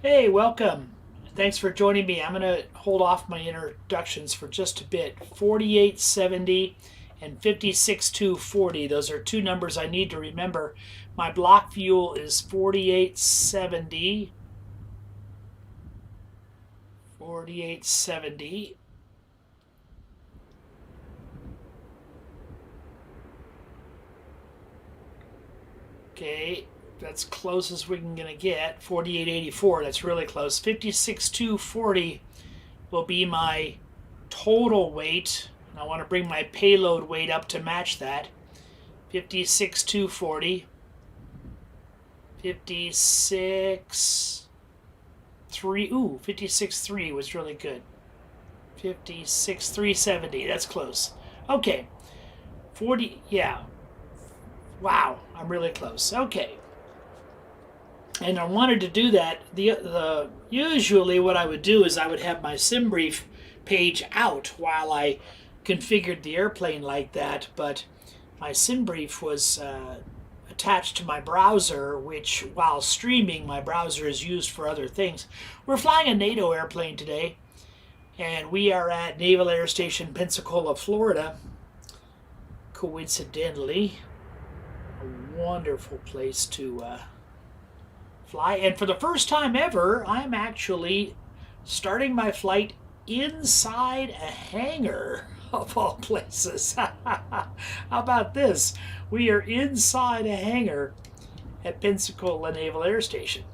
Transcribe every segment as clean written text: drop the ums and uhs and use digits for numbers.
Hey, welcome. Thanks for joining me. I'm going to hold off my introductions for just a bit. 4870 and 56240. Those are two numbers I need to remember. My block fuel is 4870. 4870. Okay. That's close as we're gonna get. 4884, that's really close. 56240 will be my total weight. And I want to bring my payload weight up to match that. 56240. 56.3. Ooh, 56.3 was really good. 56.370, that's close. Okay. 40, yeah. Wow, I'm really close. Okay. And I wanted to do that. Usually what I would do is I would have my sim brief page out while I configured the airplane like that, but my sim brief was attached to my browser, which while streaming, my browser is used for other things. We're flying a NATO airplane today, and we are at Naval Air Station Pensacola, Florida. Coincidentally, a wonderful place to fly. And for the first time ever, I'm actually starting my flight inside a hangar, of all places. How about this? We are inside a hangar at Pensacola Naval Air Station.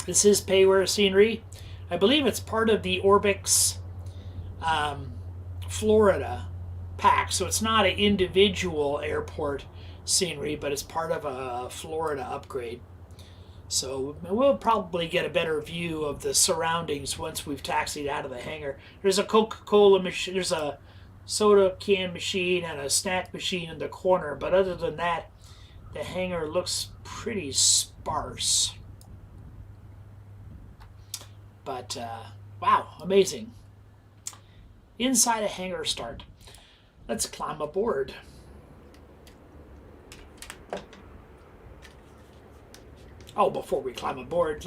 This is payware scenery. I believe it's part of the Orbix Florida pack, so it's not an individual airport scenery, but it's part of a Florida upgrade. So we'll probably get a better view of the surroundings once we've taxied out of the hangar. There's a Coca-Cola machine, there's a soda can machine and a snack machine in the corner, but other than that, the hangar looks pretty sparse. But wow, amazing. Inside a hangar start. Let's climb aboard. Oh, before we climb aboard,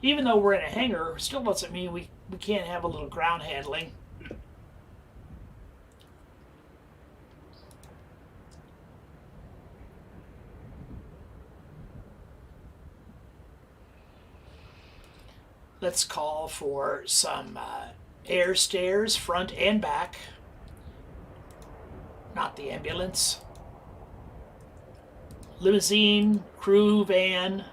even though we're in a hangar, still doesn't mean we can't have a little ground handling. Let's call for some air stairs, front and back. Not the ambulance. Limousine, crew van,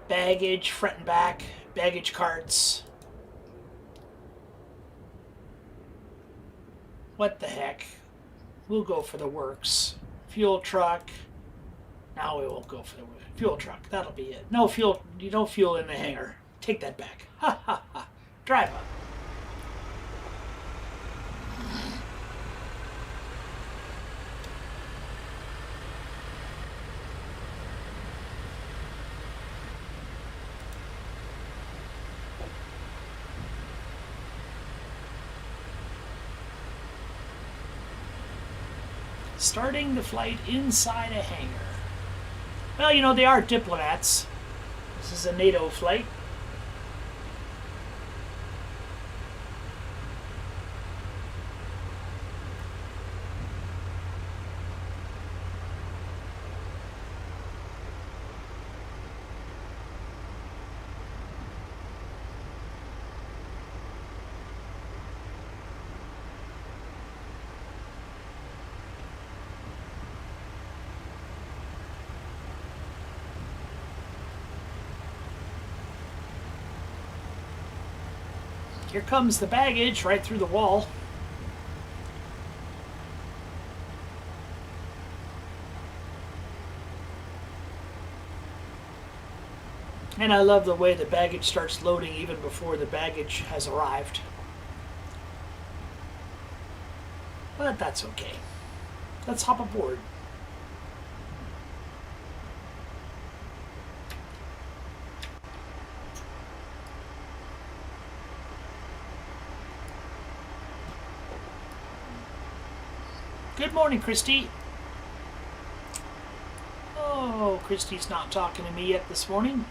baggage, front and back, baggage carts. What the heck? We'll go for the works. Fuel truck. No, we won't go for the fuel truck. That'll be it. No fuel. You don't fuel in the hangar. Take that back. Ha ha ha. Drive up. Starting the flight inside a hangar. Well, you know, they are diplomats. This is a NATO flight. Here comes the baggage right through the wall. And I love the way the baggage starts loading even before the baggage has arrived. But that's okay. Let's hop aboard. Good morning, Christy. Oh, Christy's not talking to me yet this morning.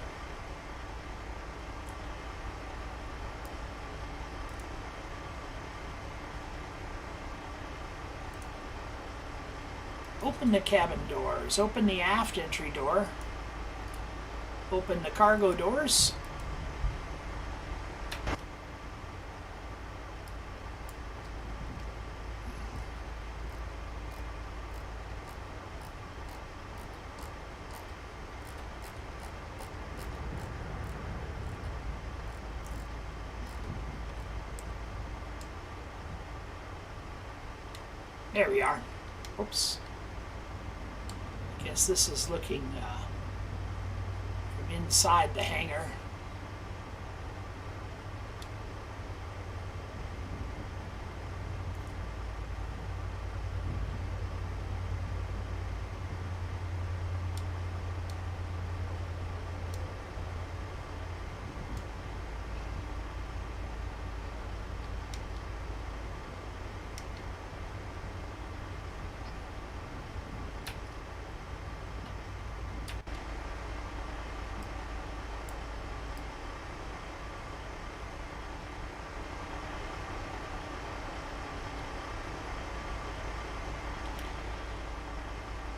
Open the cabin doors. Open the aft entry door. Open the cargo doors. There we are. Oops. I guess this is looking from inside the hangar.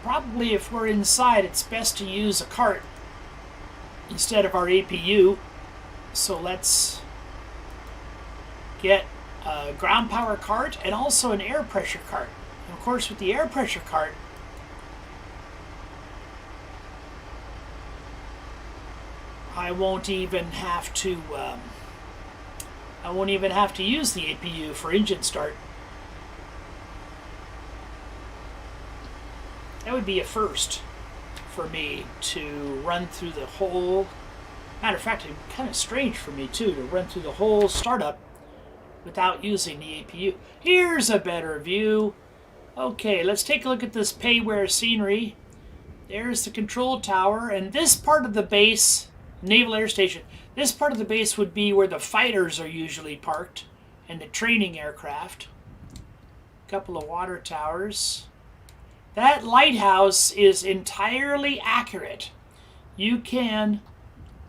Probably if we're inside, it's best to use a cart instead of our APU. So let's get a ground power cart and also an air pressure cart. And of course, with the air pressure cart, I won't even have to use the APU for engine start. That would be a first for me to run through the whole. Matter of fact, it'd be kind of strange for me too to run through the whole startup without using the APU. Here's a better view. Okay, let's take a look at this payware scenery. There's the control tower, and this part of the base, Naval Air Station, this part of the base would be where the fighters are usually parked and the training aircraft. A couple of water towers. That lighthouse is entirely accurate. You can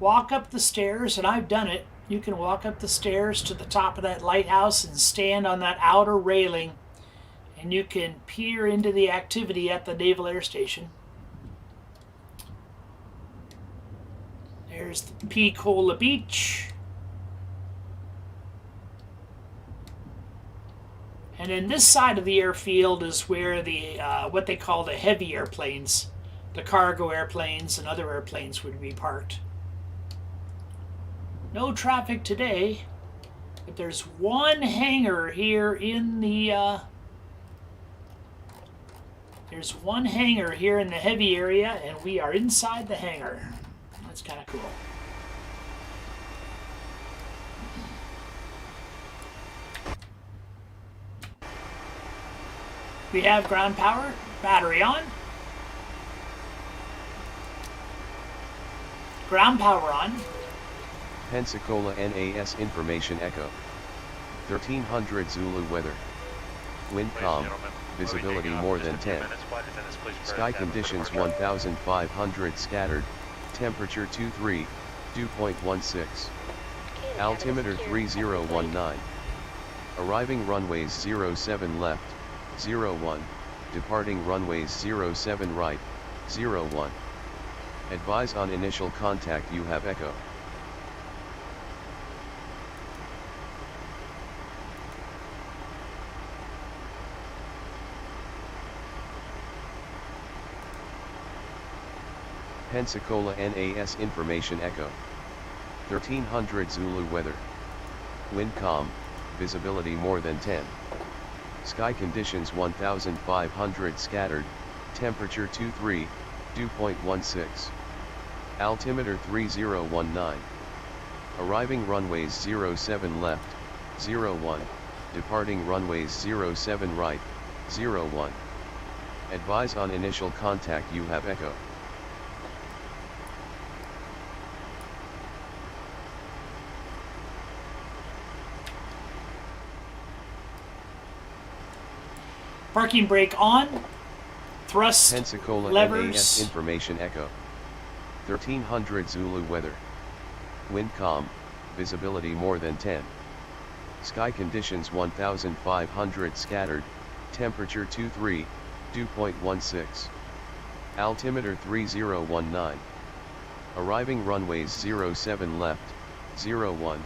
walk up the stairs, and I've done it. You can walk up the stairs to the top of that lighthouse and stand on that outer railing, and you can peer into the activity at the Naval Air Station. There's the Peak-Cola Beach. And then this side of the airfield is where the what they call the heavy airplanes, the cargo airplanes and other airplanes would be parked. No traffic today, but there's one hangar here in the heavy area, and we are inside the hangar. That's kind of cool. We have ground power, battery on. Ground power on. Pensacola NAS information echo. 1300 Zulu weather. Wind calm, visibility more than 10. Sky conditions 1500 scattered, temperature 23, dew point 16. Altimeter 3019. Arriving runways 07 left, 01, departing runways 07 right, 01. Advise on initial contact you have echo. Pensacola NAS information echo. 1300 Zulu weather. Wind calm, visibility more than 10. Sky conditions 1500 scattered, temperature 23, dew point 16. Altimeter 3019. Arriving runways 07 left, 01, departing runways 07 right, 01. Advise on initial contact you have echo. Parking brake on. Thrust Pensacola levers. NAS information echo. 1300 Zulu weather. Wind calm, visibility more than 10. Sky conditions 1500 scattered, temperature 23, dew point 16. Altimeter 3019. Arriving runways 07 left, 01,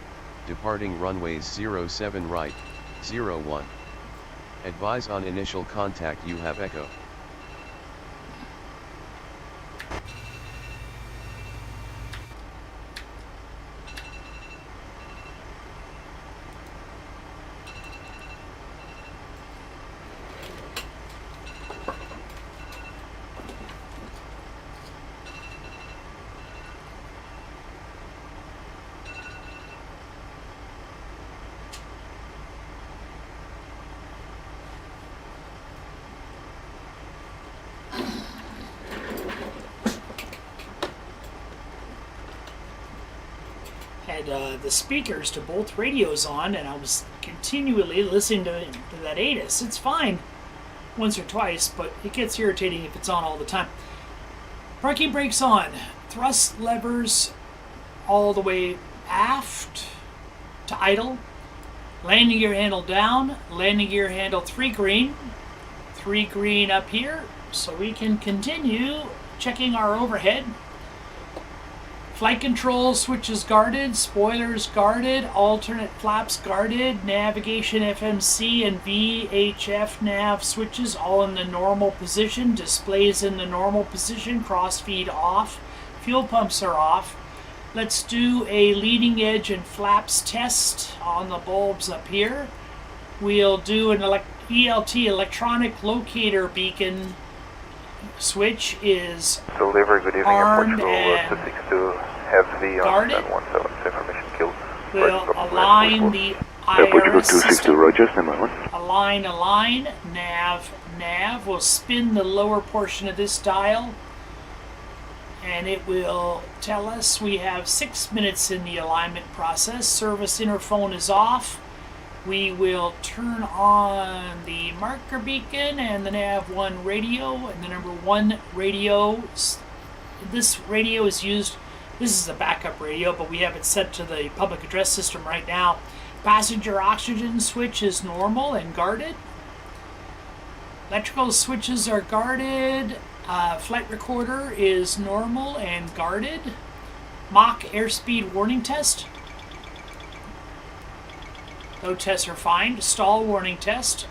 departing runways 07 right, 01. Advise on initial contact you have echo. Had the speakers to both radios on, and I was continually listening to that ATIS. It's fine once or twice, but it gets irritating if it's on all the time. Parking brakes on. Thrust levers all the way aft to idle. Landing gear handle down. Landing gear handle 3 green. 3 green up here, so we can continue checking our overhead. Flight control switches guarded, spoilers guarded, alternate flaps guarded, navigation FMC and VHF nav switches all in the normal position, displays in the normal position, crossfeed off, fuel pumps are off. Let's do a leading edge and flaps test on the bulbs up here. We'll do an ELT, electronic locator beacon. Switch is Delivery, good evening, armed Portugal, and 262, heavy on guarded. 917, information killed. We'll align the Portugal IR 262, system. Roger, stand by 1. Align, nav. We'll spin the lower portion of this dial, and it will tell us we have 6 minutes in the alignment process. Service interphone is off. We will turn on the marker beacon and the nav1 radio and the number 1 radio. This radio is used, this is a backup radio, but we have it set to the public address system right now. Passenger oxygen switch is normal and guarded. Electrical switches are guarded. Flight recorder is normal and guarded. Mach airspeed warning test. No tests are fine. Stall warning test.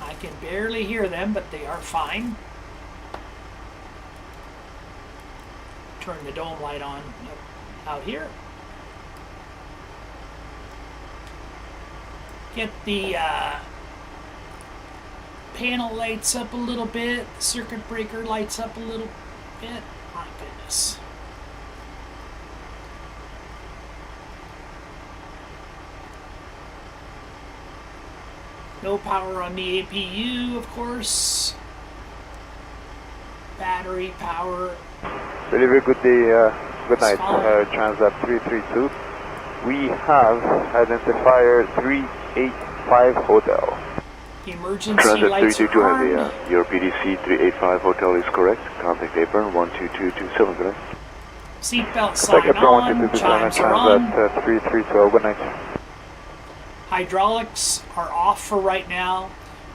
I can barely hear them, but they are fine. Turn the dome light on out here. Get the panel lights up a little bit, circuit breaker lights up a little bit. My goodness. No power on the APU, of course. Battery power. Delivery, good day, good night, Transat 332. We have identifier 385 Hotel. Emergency Transit lights 322 are on. Heavy, your PDC 385 Hotel is correct. Contact apron 12227, good night. Seatbelt sign Contact on, apron 12227, chimes are on. Transat 3312, good night. Hydraulics are off for right now.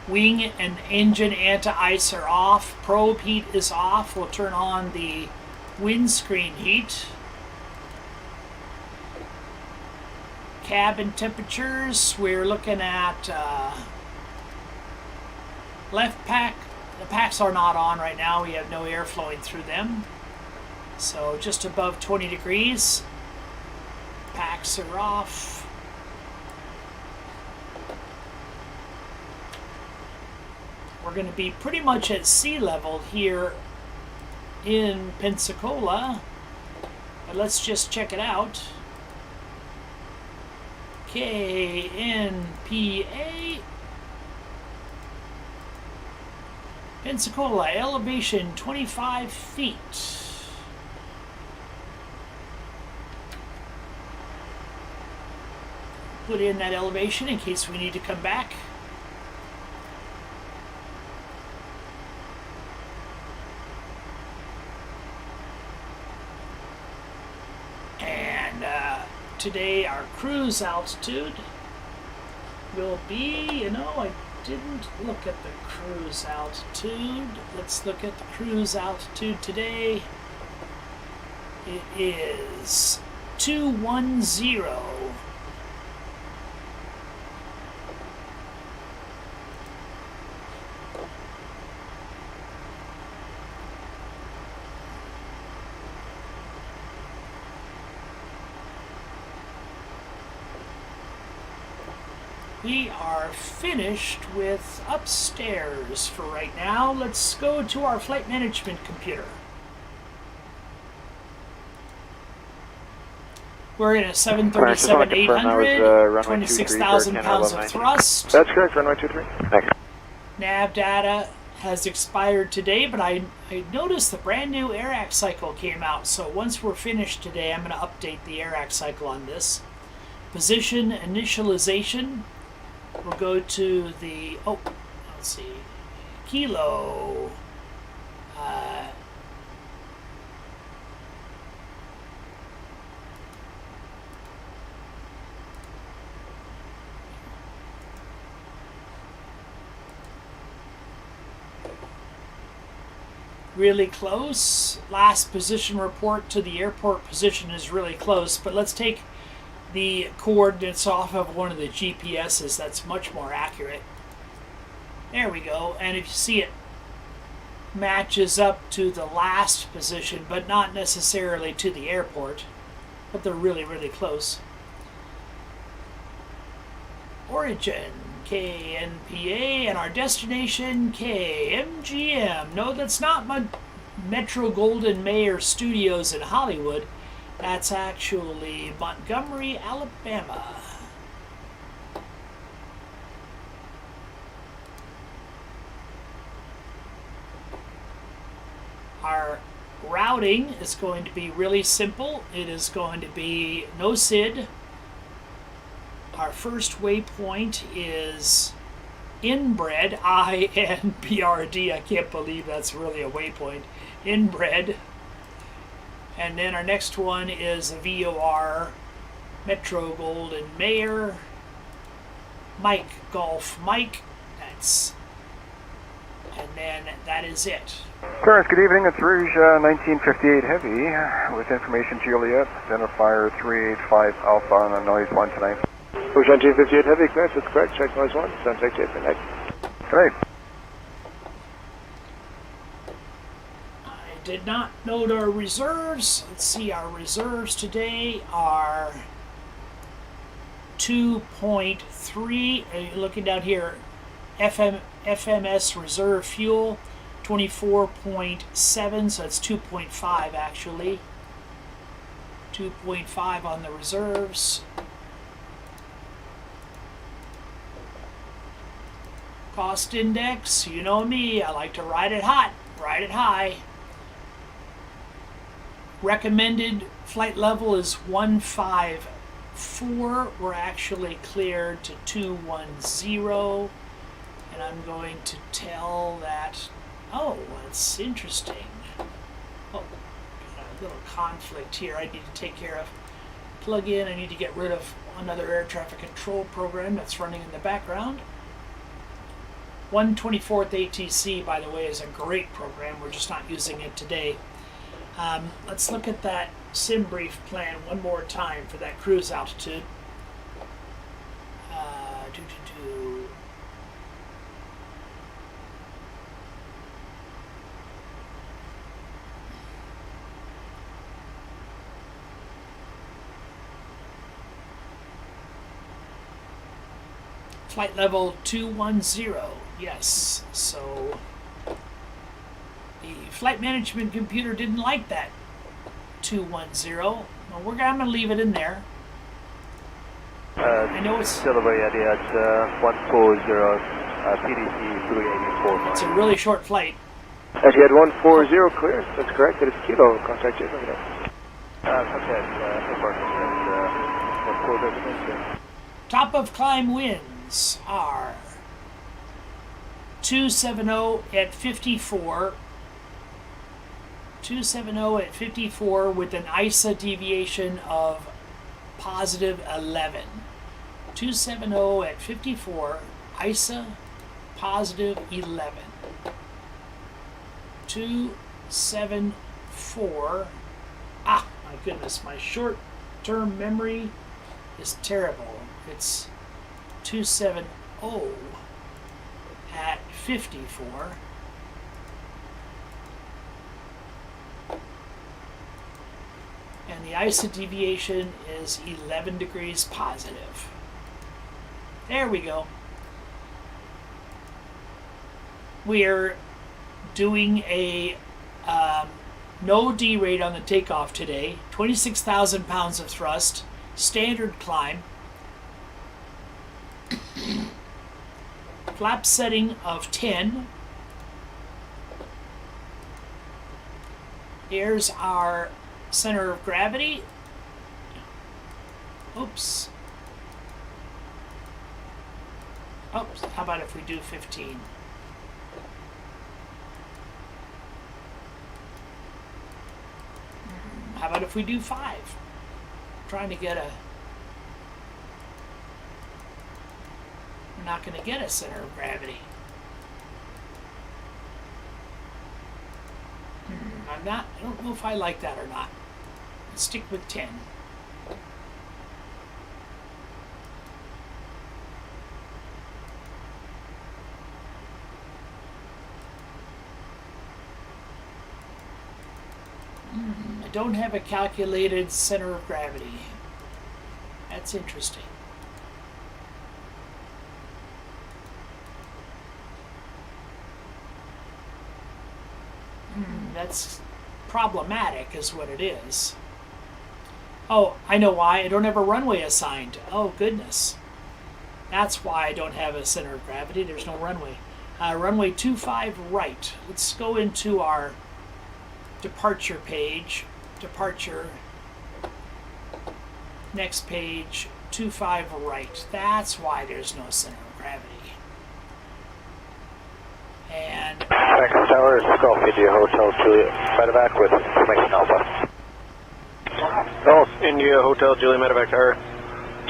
Wing and engine anti-ice are off. Probe heat is off. We'll turn on the windscreen heat. Cabin temperatures, we're looking at left pack. The packs are not on right now. We have no air flowing through them. So just above 20 degrees. Packs are off. We're going to be pretty much at sea level here in Pensacola. But let's just check it out. KNPA. Pensacola, elevation 25 feet. put in that elevation in case we need to come back. And today our cruise altitude will be, I didn't look at the cruise altitude. Let's look at the cruise altitude today. It is 210. We are finished with upstairs for right now. Let's go to our flight management computer. We're in a 737-800, 26,000 pounds of thrust. That's correct, runway 23. Thanks. Nav data has expired today, but I noticed the brand new AIRAC cycle came out. So once we're finished today, I'm going to update the AIRAC cycle on this. Position initialization. We'll go to the, let's see, kilo. Really close. Last position report to the airport position is really close, but let's take the coordinates off of one of the GPSs. That's much more accurate. There we go. And if you see, it matches up to the last position, but not necessarily to the airport. But they're really, really close. Origin, KNPA, and our destination, KMGM. No, that's not my Metro Golden Mayer Studios in Hollywood. That's actually Montgomery, Alabama. Our routing is going to be really simple. It is going to be no SID. Our first waypoint is inbred, INBRD. I can't believe that's really a waypoint. Inbred. And then our next one is a VOR, Metro Golden Mayer, Mike Golf Mike. And then that is it. Clearance, good evening. It's Rouge 1958 Heavy with information Juliet, identifier 385 Alpha on a noise 1 tonight. Rouge 1958 Heavy, clearance, that's correct. Check noise 1, contact tape for night. Good night. Did not note our reserves. Let's see, our reserves today are 2.3. Looking down here, FMS reserve fuel 24.7, so it's 2.5 actually. 2.5 on the reserves. Cost index, you know me, I like to ride it hot, ride it high. Recommended flight level is 154. We're actually cleared to 210. And I'm going to tell that, that's interesting. Got a little conflict here I need to take care of. Plug in, I need to get rid of another air traffic control program that's running in the background. 124th ATC, by the way, is a great program. We're just not using it today. Let's look at that sim brief plan one more time for that cruise altitude. Flight level 210, yes. So the flight management computer didn't like that 210. Well, I'm going to leave it in there. I know it's still away at 140, PDC 384. It's a really short flight. As you had 140 clearance, that's correct. That is kilo. Contact you. Top of climb winds are 270 at 54. 270 at 54 with an ISA deviation of positive 11. 270 at 54, ISA positive 11. 274. Ah, my goodness, my short-term memory is terrible. It's 270 at 54. And the ISA deviation is 11 degrees positive. There we go. We're doing a no D rate on the takeoff today. 26,000 pounds of thrust, standard climb. Flap setting of 10. Here's our center of gravity. Oops. Oops. How about if we do 15? How about if we do 5? I'm trying to get a... We're not going to get a center of gravity. I don't know if I like that or not. Let's stick with 10. I don't have a calculated center of gravity. That's interesting. That's problematic is what it is. Oh, I know why. I don't have a runway assigned. Oh, goodness. That's why I don't have a center of gravity. There's no runway. Runway 25 right. Let's go into our departure page. Departure. Next page. 25 right. That's why there's no center of gravity. And Texas Tower, Golf India Hotel Juliet Medevac with information Alpha. Golf India Hotel Juliet Medevac Tower,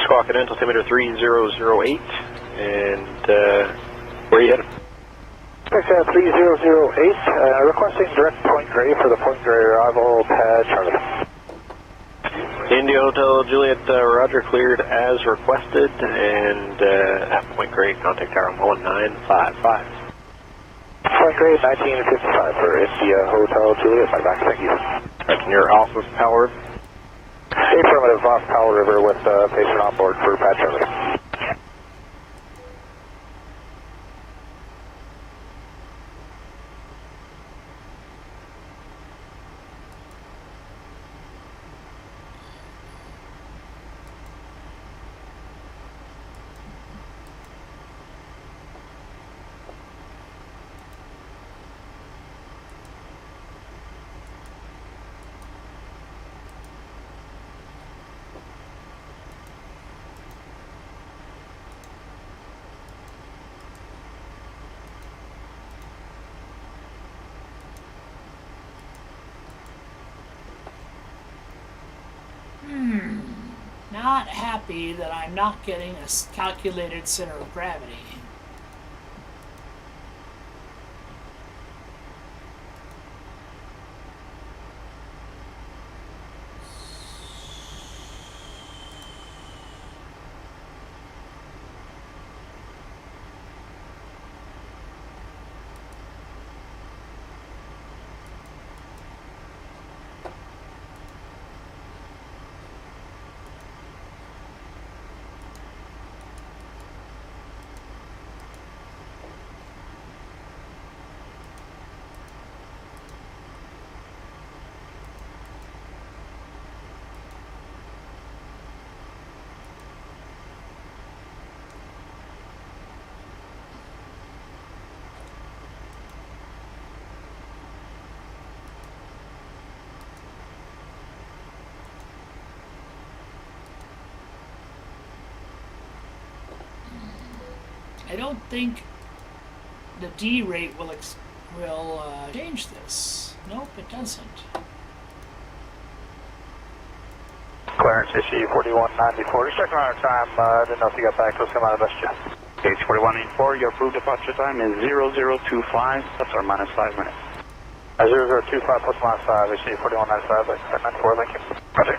squawking in, altimeter 3008, and where are you headed? Texas 3008, requesting direct Point Grey for the Point Grey arrival pad Charlie. India Hotel Juliet, Roger, cleared as requested, and at Point Grey, contact tower 1955. Point Grey 1955 for India Hotel Juliet Medevac, thank you. Right, near off of Powell River. Affirmative, off Powell River with patient on board for pad Charlie. not happy that I'm not getting a calculated center of gravity. I don't think the D rate will change this. Nope, it doesn't. Clearance issue 4194. Just checking on our time. Didn't know if you got back to us. Come out of best jet. Gauge 4184. Your approved departure time is 0025. That's our minus 5 minutes. 0025 plus minus 5. Issue 4195. 94. Thank you. Roger.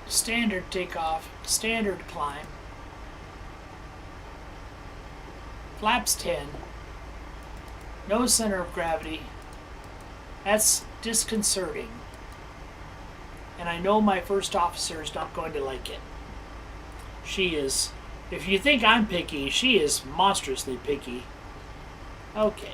Standard takeoff, standard climb. Flaps 10. No center of gravity. That's disconcerting. And I know my first officer is not going to like it. She is, if you think I'm picky, she is monstrously picky. Okay.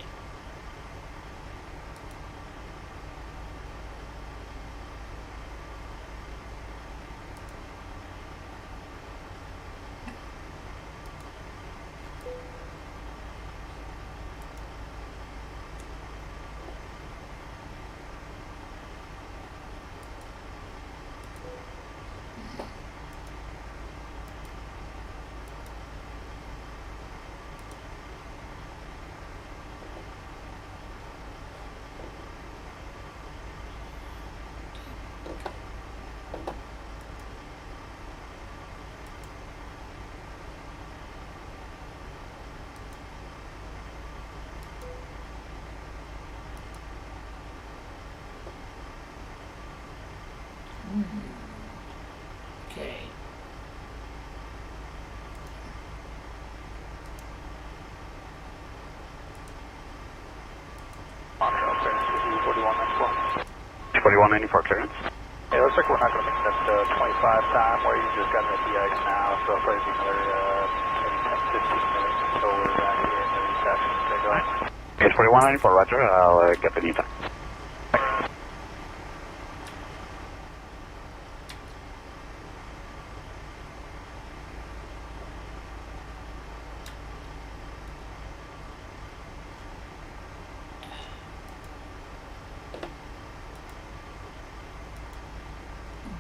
Okay. Issue 4194. 4194 clearance. Yeah, looks like we're not going to make that 25 time where you just got to the ice now, so it'll probably be another maybe 10, 15 minutes until we're back here and then he's having to go ahead. It's 4194, roger. I'll get the new time.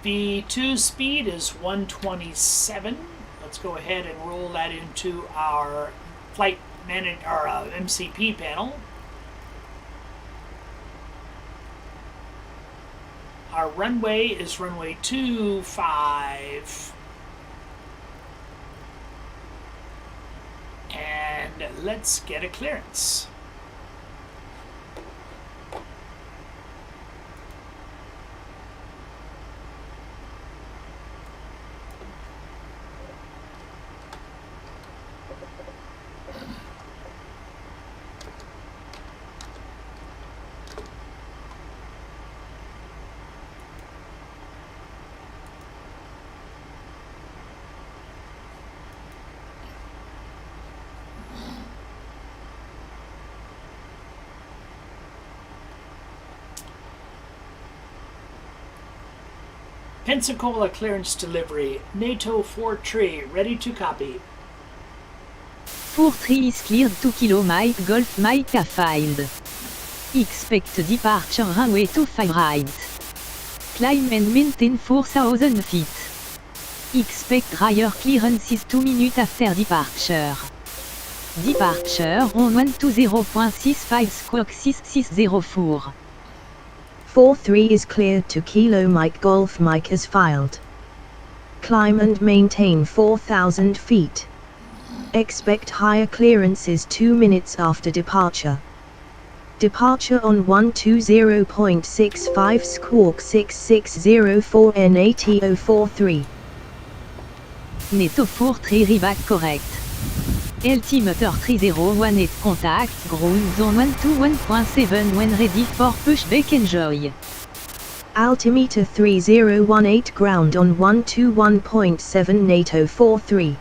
V2 speed is 127. Let's go ahead and roll that into our MCP panel. Our runway is runway 25. And let's get a clearance. Pensacola clearance delivery. NATO 4-3, ready to copy. 4-3 is cleared 2 kilo Mike Golf Mike filed. Expect departure runway 25 right. Climb and maintain 4,000 feet. Expect higher clearances 2 minutes after departure. Departure on 120.65 squawk 6604. 4-3 is cleared to Kilo Mike Golf Mike as filed. Climb and maintain 4,000 feet. Expect higher clearances 2 minutes after departure. Departure on 120.65 squawk 6604 NATO 43. NATO 4-3 reback correct. Altimeter 301 at contact, ground zone 121.7 when ready for pushback enjoy. Altimeter 3018 ground on 121.7 NATO 43.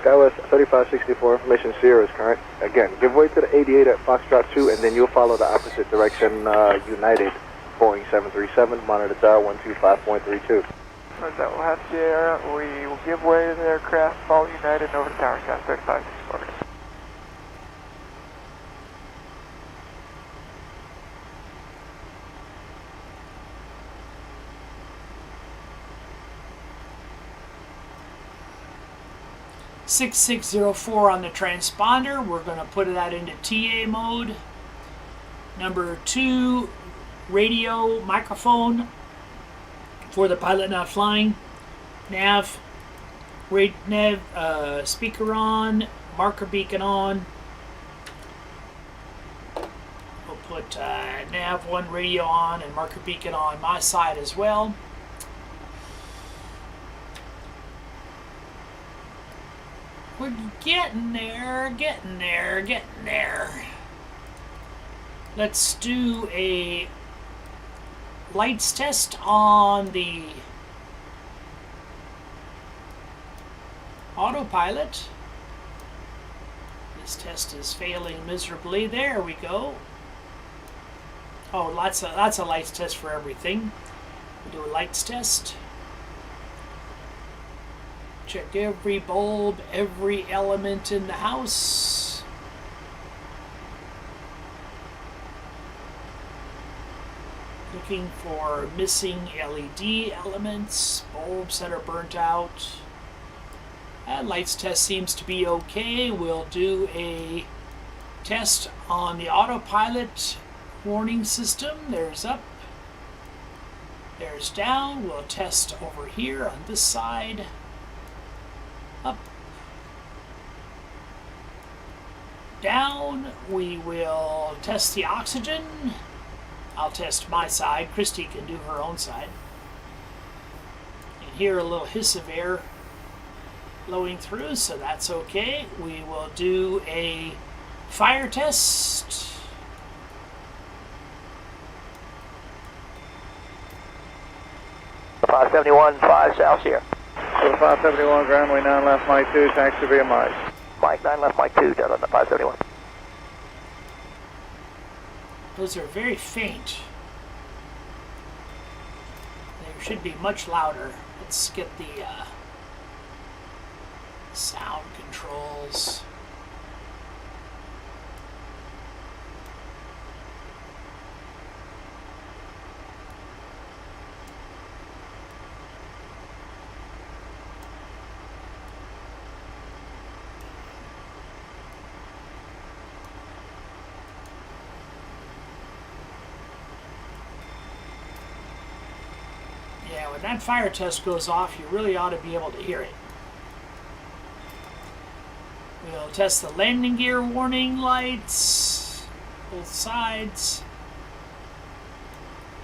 Skywest 3564, information Sierra is current. Again, give way to the 88 at Foxtrot 2, and then you'll follow the opposite direction, United, Boeing 737, monitor tower 125.32. That will have Sierra. We will give way to the aircraft, follow United, and over to tower count 3564. .6604 on the transponder. We're going to put that into TA mode. Number 2, radio microphone for the pilot not flying. Nav, speaker on, marker beacon on. We'll put nav 1 radio on and marker beacon on my side as well. We're getting there, getting there, getting there. Let's do a lights test on the autopilot. This test is failing miserably. There we go. Oh, lots of lights test for everything. We'll do a lights test. Check every bulb, every element in the house. Looking for missing LED elements, bulbs that are burnt out. Lights test seems to be okay. We'll do a test on the autopilot warning system. There's up, there's down. We'll test over here on this side. Up, down. We will test the oxygen. I'll test my side. Christy can do her own side. And hear a little hiss of air blowing through, so that's okay. We will do a fire test. .571, 5 south here. So 571, ground way 9 left, Mike 2, taxi via Mike. Mike 9 left, Mike 2, down on the 571. Those are very faint. They should be much louder. Let's get the sound controls. Yeah, when that fire test goes off, you really ought to be able to hear it. We'll test the landing gear warning lights, both sides,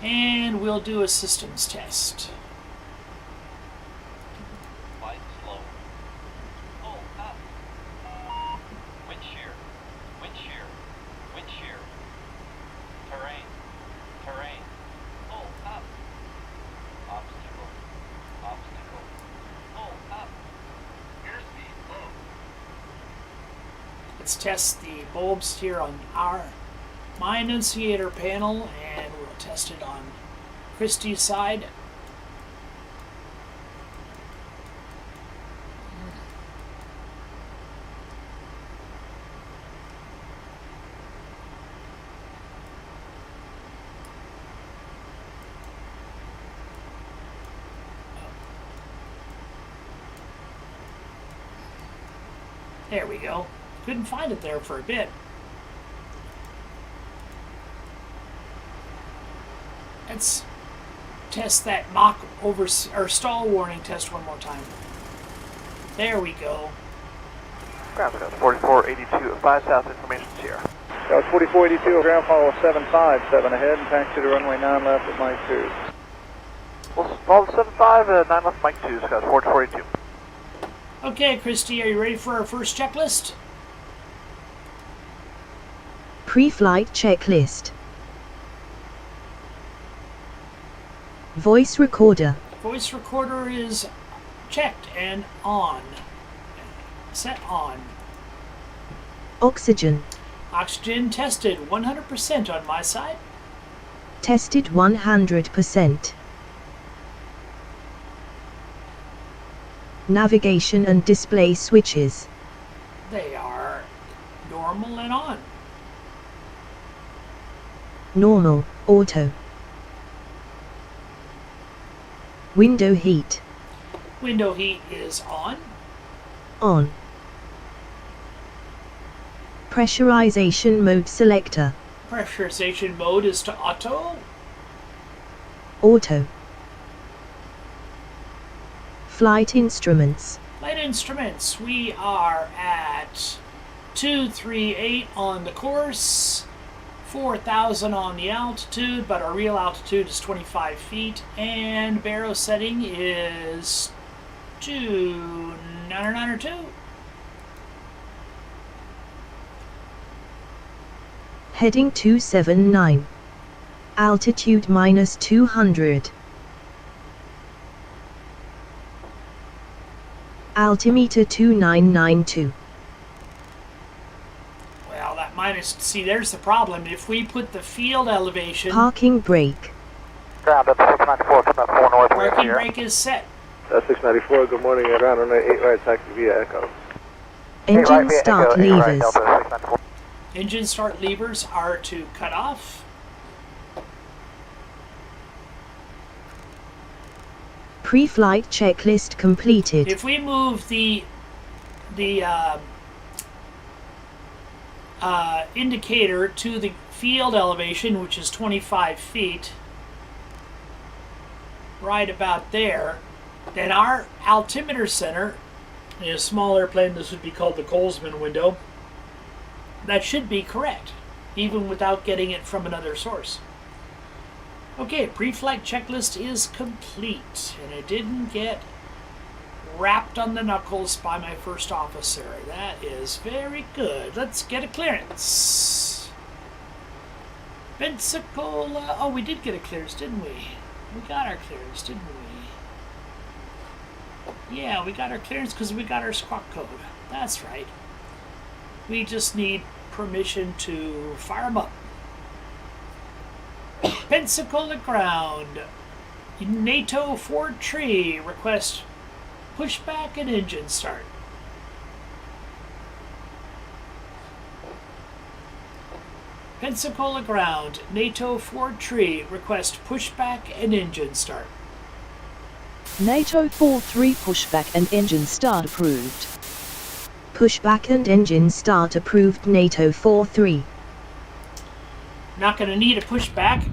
and we'll do a systems test. Light slow. Pull up. Wind shear. Wind shear. Wind shear. Terrain. Terrain. Pull up. Obstacle. Obstacle. Pull up. Airspeed low. Let's test the bulbs here on my annunciator panel, and we'll test it on Christie's side. There we go. Couldn't find it there for a bit. Let's test that mock over or stall warning test one more time. There we go. Ground code 4482, 5 south, information Sierra. That was 4482, ground follow 757 ahead, and taxi to runway 9 left at Mike 2. We'll follow 75, 9 left, Mike 2, Scott 4482. Okay, Christy, are you ready for our first checklist? Pre-flight checklist. Voice recorder. Voice recorder is checked and on. set on. Oxygen. Oxygen tested 100% on my side. Tested 100%. Navigation and display switches. They are normal and on. Normal, auto. Window heat. Window heat is on. On. Pressurization mode selector. Pressurization mode is to auto. Auto. Flight instruments. Flight instruments, we are at 238 on the course, 4,000 on the altitude, but our real altitude is 25 feet, and baro setting is 299 or 2. Heading 279. Altitude -200. Altimeter 2992. Well, that minus, see, there's the problem. If we put the field elevation, Parking brake. Ground up 694, come up 4 north. parking brake is set. 694, good morning, ground on 8 right, taxi via Echo. Engine start levers. Engine start levers are to cut off. Pre-flight checklist completed. If we move the indicator to the field elevation, which is 25 feet, right about there, then our altimeter center, in a small airplane, this would be called the Colesman window, that should be correct, even without getting it from another source. Okay, pre-flight checklist is complete, and it didn't get wrapped on the knuckles by my first officer. That is very good. Let's get a clearance. Pensacola. Oh, we did get a clearance, didn't we? We got our clearance, didn't we? Yeah, we got our clearance because we got our squawk code. That's right. We just need permission to fire them up. Pensacola ground. NATO 4 tree. Request pushback and engine start. Pensacola ground. NATO 4 tree. Request pushback and engine start. NATO 4-3 pushback and engine start approved. Pushback and engine start approved. NATO 4-3. Not going to need a pushback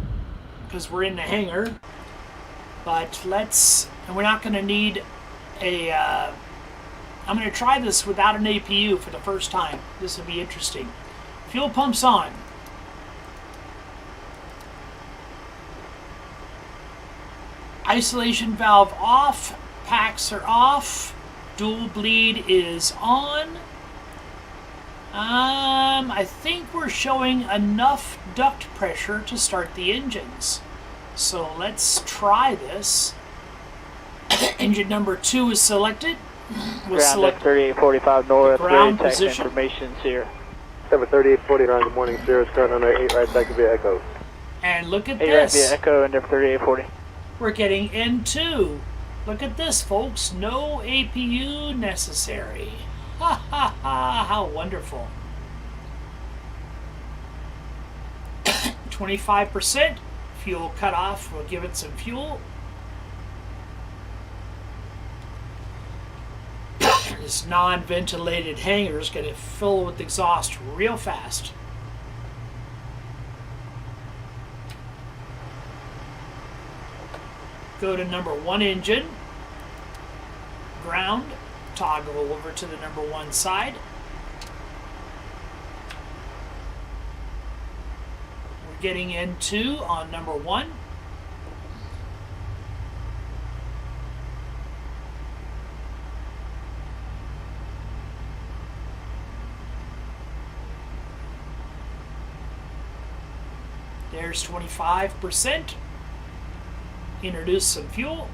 because we're in the hangar, but and we're not going to need a, I'm going to try this without an APU for the first time. This will be interesting. Fuel pumps on. Isolation valve off, packs are off, dual bleed is on. I think we're showing enough duct pressure to start the engines. So let's try this. Engine number 2 is selected. We'll Ground select at 3845 north, ground ready taxi position. information's here. Number 3840 around good morning, Sierra's current on 8 right, taxi via Echo. And look at 8 right this. via Echo and number 3840. We're getting N2. Look at this, folks. No APU necessary. Ha ha ha, how wonderful. 25% fuel cut off. We'll give it some fuel. This non-ventilated hangar is going to fill with exhaust real fast. Go to number 1 engine, ground, toggle over to the number 1 side. We're getting N2 on number 1. There's 25%. Introduce some fuel.